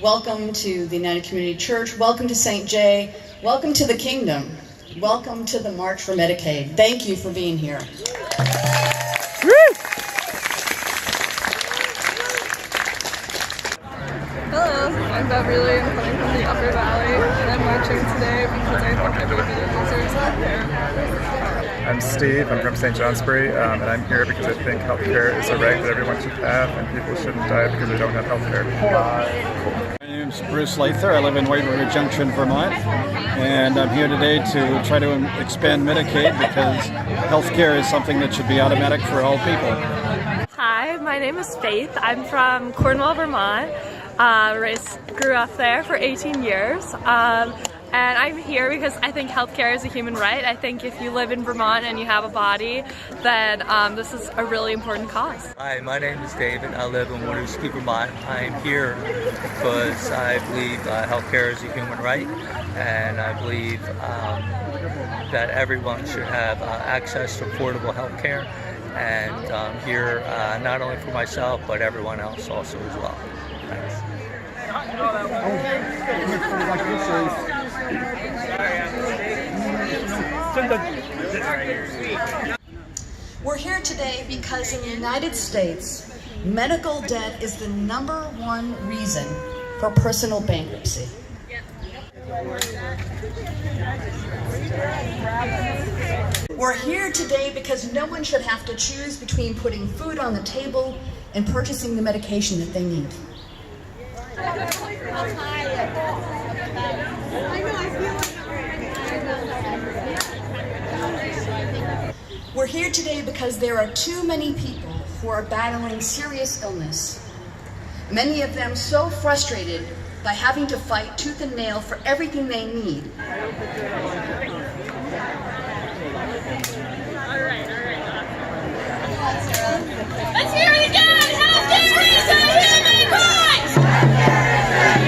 Welcome to the United Community Church. Welcome to St. J. Welcome to the Kingdom. Welcome to the March for Medicaid. Thank you for being here. Hello, I'm Beverly. I'm coming from the Upper Valley, and I'm marching today because I think everybody deserves healthcare. I'm Steve. I'm from St. Johnsbury, and I'm here because I think healthcare is a right that everyone should have, and people shouldn't die because they don't have healthcare. My name's Bruce Lather. I live in White River Junction, Vermont, and I'm here today to try to expand Medicaid because healthcare is something that should be automatic for all people. Hi, my name is Faith. I'm from Cornwall, Vermont. Grew up there for 18 years. And I'm here because I think healthcare is a human right. I think if you live in Vermont and you have a body, then this is a really important cause. Hi, my name is David. I live in Winooski, Vermont. I'm here because I believe healthcare is a human right, and I believe that everyone should have access to affordable healthcare. And I'm here not only for myself, but everyone else also as well. Thanks. We're here today because in the United States, medical debt is the #1 reason for personal bankruptcy. We're here today because no one should have to choose between putting food on the table and purchasing the medication that they need. We're here today because there are too many people who are battling serious illness. Many of them so frustrated by having to fight tooth and nail for everything they need. Let's hear it again! Healthcare is a human right!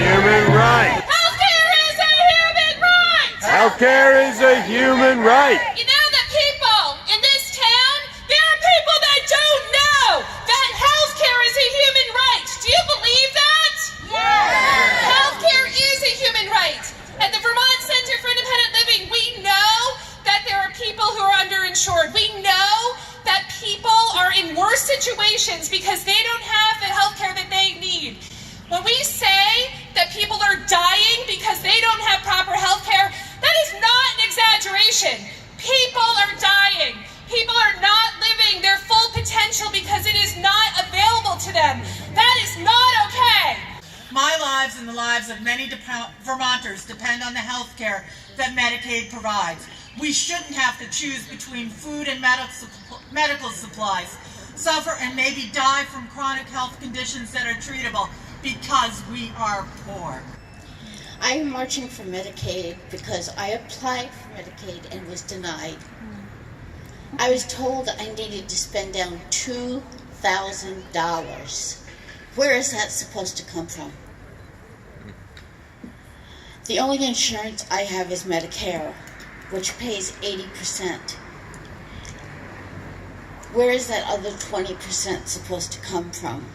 Human right! Healthcare is a human right! Healthcare is a human right! You know, the people in this town, there are people that don't know that healthcare is a human right. Do you believe that? Yes! Healthcare is a human right. At the Vermont Center for Independent Living, we know that there are people who are underinsured. We know that people are in worse situations because they don't have the healthcare that they need. When we say that people are dying because they don't have proper healthcare, that is not an exaggeration. People are dying. People are not living their full potential because it is not available to them. That is not okay. My lives and the lives of many Vermonters depend on the health care that Medicaid provides. We shouldn't have to choose between food and medical supplies, suffer and maybe die from chronic health conditions that are treatable because we are poor. I am marching for Medicaid because I applied for Medicaid and was denied. I was told I needed to spend down $2,000. Where is that supposed to come from? The only insurance I have is Medicare, which pays 80%. Where is that other 20% supposed to come from?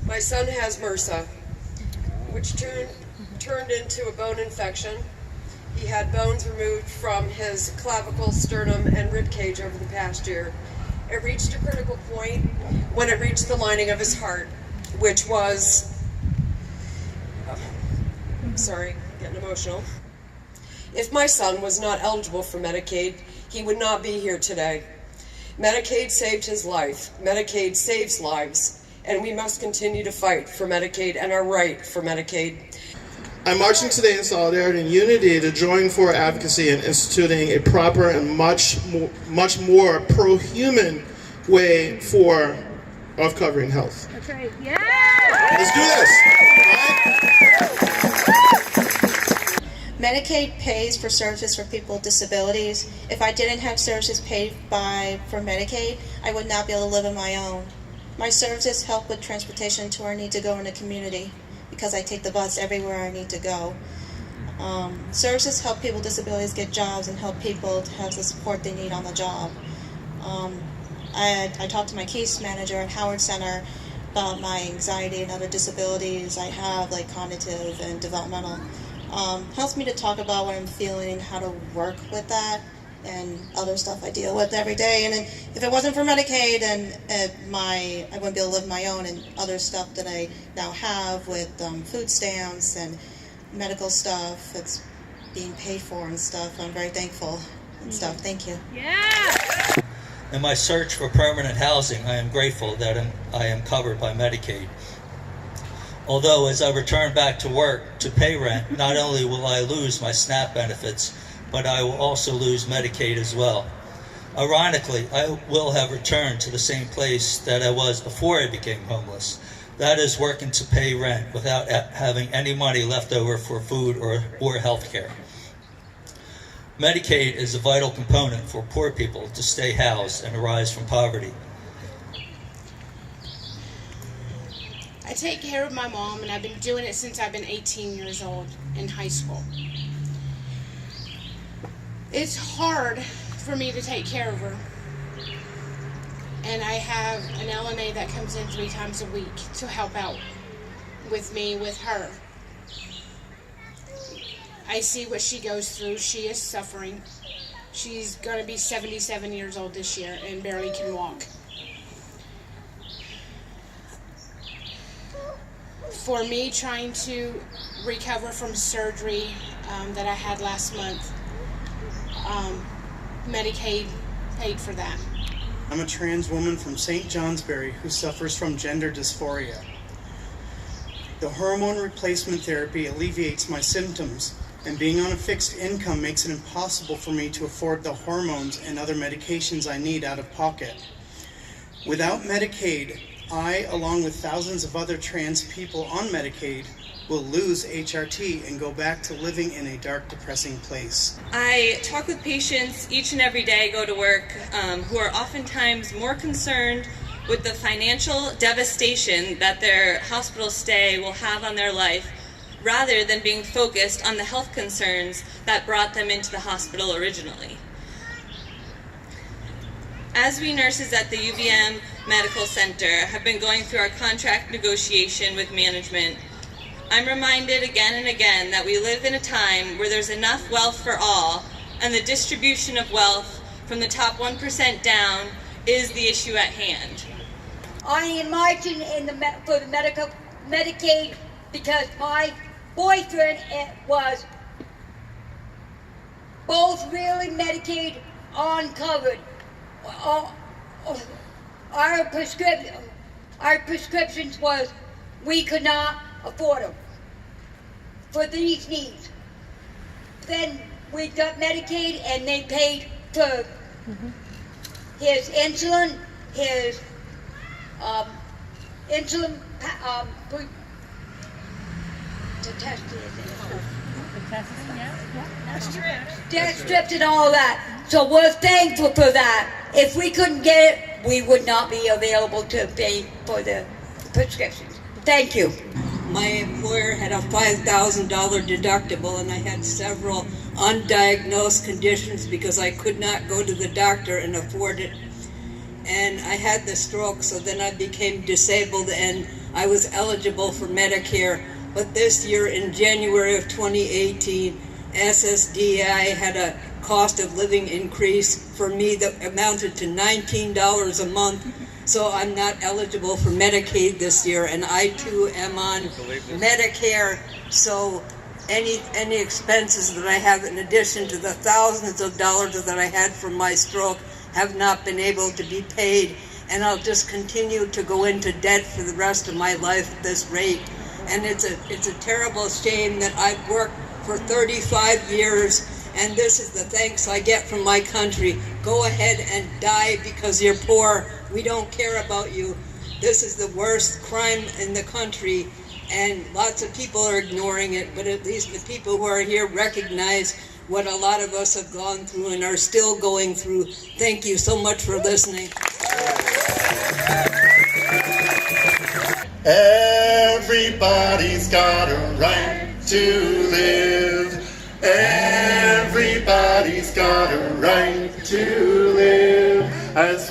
My son has MRSA, which turned into a bone infection. He had bones removed from his clavicle, sternum, and rib cage over the past year. It reached a critical point when it reached the lining of his heart, which was, getting emotional. If my son was not eligible for Medicaid, he would not be here today. Medicaid saved his life. Medicaid saves lives, and we must continue to fight for Medicaid and our right for Medicaid. I'm marching today in solidarity and unity to join for advocacy in instituting a proper and much more pro-human way of covering health. That's right. Yeah! Let's do this! Medicaid pays for services for people with disabilities. If I didn't have services paid for Medicaid, I would not be able to live on my own. My services help with transportation to where I need to go in the community because I take the bus everywhere I need to go. Services help people with disabilities get jobs and help people to have the support they need on the job. I talked to my case manager at Howard Center about my anxiety and other disabilities I have, like cognitive and developmental. Helps me to talk about what I'm feeling, how to work with that, and other stuff I deal with every day. And if it wasn't for Medicaid, then I wouldn't be able to live my own, and other stuff that I now have with food stamps and medical stuff that's being paid for and stuff. I'm very thankful and stuff. Thank you. Yeah! In my search for permanent housing, I am grateful that I am covered by Medicaid. Although as I return back to work to pay rent, not only will I lose my SNAP benefits, but I will also lose Medicaid as well. Ironically, I will have returned to the same place that I was before I became homeless. That is working to pay rent without having any money left over for food or health care. Medicaid is a vital component for poor people to stay housed and arise from poverty. I take care of my mom, and I've been doing it since I've been 18 years old in high school. It's hard for me to take care of her. And I have an LNA that comes in 3 times a week to help out with me, with her. I see what she goes through. She is suffering. She's going to be 77 years old this year and barely can walk. For me, trying to recover from surgery that I had last month, Medicaid paid for that. I'm a trans woman from St. Johnsbury who suffers from gender dysphoria. The hormone replacement therapy alleviates my symptoms, and being on a fixed income makes it impossible for me to afford the hormones and other medications I need out of pocket. Without Medicaid, I, along with thousands of other trans people on Medicaid, will lose HRT and go back to living in a dark, depressing place. I talk with patients each and every day I go to work who are oftentimes more concerned with the financial devastation that their hospital stay will have on their life rather than being focused on the health concerns that brought them into the hospital originally. As we nurses at the UVM Medical Center have been going through our contract negotiation with management, I'm reminded again and again that we live in a time where there's enough wealth for all, and the distribution of wealth from the top 1% down is the issue at hand. I am marching for the Medicaid because my boyfriend was both really Medicaid uncovered. Our prescriptions was we could not afford them for these needs. Then we got Medicaid and they paid for his insulin, his insulin death strips and all that. So we're thankful for that. If we couldn't get it, we would not be available to pay for the prescriptions. Thank you. My employer had a $5,000 deductible, and I had several undiagnosed conditions because I could not go to the doctor and afford it. And I had the stroke, so then I became disabled and I was eligible for Medicare. But this year, in January of 2018, SSDI had a cost of living increase for me that amounted to $19 a month. So I'm not eligible for Medicaid this year, and I too am on Medicare. So any expenses that I have in addition to the thousands of dollars that I had from my stroke have not been able to be paid, and I'll just continue to go into debt for the rest of my life at this rate. And it's a terrible shame that I've worked for 35 years, and this is the thanks I get from my country. Go ahead and die because you're poor. We don't care about you. This is the worst crime in the country, and lots of people are ignoring it, but at least the people who are here recognize what a lot of us have gone through and are still going through. Thank you so much for listening. Everybody's got a right to live. Everybody's got a right to live. As